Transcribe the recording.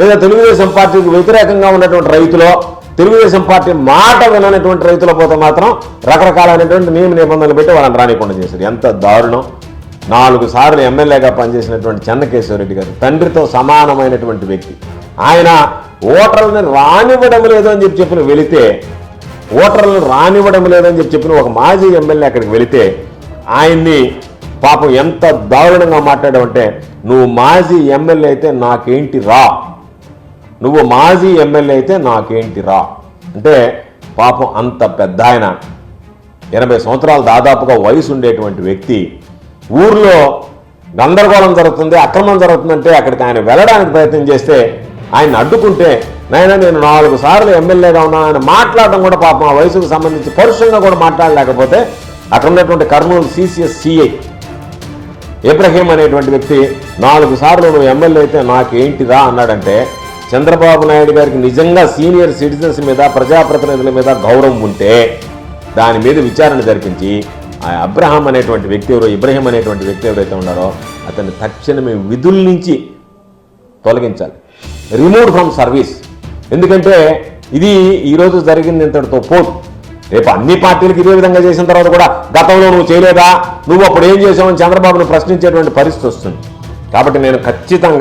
లేదా తెలుగుదేశం పార్టీకి వ్యతిరేకంగా ఉన్నటువంటి రైతులో తెలుగుదేశం పార్టీ మాట విననటువంటి రైతులు పోతే మాత్రం రకరకాలైనటువంటి నియమ నిబంధనలు పెట్టి వాళ్ళని రానికుండా చేశారు. ఎంత దారుణం! 4 సార్లు ఎమ్మెల్యేగా పనిచేసినటువంటి చెన్నకేశవరెడ్డి గారు తండ్రితో సమానమైనటువంటి వ్యక్తి. ఆయన ఓటర్లను రానివ్వడం లేదని చెప్పిన వెళితే చెప్పిన ఒక మాజీ ఎమ్మెల్యే అక్కడికి వెళితే ఆయన్ని పాపం ఎంత దారుణంగా మాట్లాడావంటే, నువ్వు మాజీ ఎమ్మెల్యే అయితే నాకేంటి రా, అంటే పాపం అంత పెద్ద ఆయన 80 సంవత్సరాలు దాదాపుగా వయసు ఉండేటువంటి వ్యక్తి ఊర్లో గందరగోళం జరుగుతుంది, అక్రమం జరుగుతుందంటే అక్కడికి ఆయన వెళ్ళడానికి ప్రయత్నం చేస్తే ఆయన అడ్డుకుంటే, నాయన నేను 4 సార్లు ఎమ్మెల్యేగా ఉన్నాను ఆయన మాట్లాడడం కూడా పాపం ఆ వయసుకు సంబంధించి పరుషంగా కూడా మాట్లాడలేకపోతే అక్కడ ఉన్నటువంటి కర్నూలు CCS CI ఇబ్రహీం అనేటువంటి వ్యక్తి 4 సార్లు నువ్వు ఎమ్మెల్యే అయితే నాకేంటిరా అన్నాడంటే, చంద్రబాబు నాయుడు గారికి నిజంగా సీనియర్ సిటిజన్స్ మీద ప్రజాప్రతినిధుల మీద గౌరవం ఉంటే దాని మీద విచారణ జరిపించి ఆ ఇబ్రహీం అనేటువంటి వ్యక్తి ఎవరైతే ఉన్నారో అతన్ని తక్షణమే విధుల నుంచి తొలగించాలి, రిమూవ్డ్ ఫ్రమ్ సర్వీస్. ఎందుకంటే ఇది ఈరోజు జరిగింది ఇంతటితో పోదు. రేపు అన్ని పార్టీలకు ఇదే విధంగా చేసిన తర్వాత కూడా గతంలో నువ్వు చేయలేదా, నువ్వు అప్పుడు ఏం చేసావని చంద్రబాబును ప్రశ్నించేటువంటి పరిస్థితి వస్తుంది. కాబట్టి నేను ఖచ్చితంగా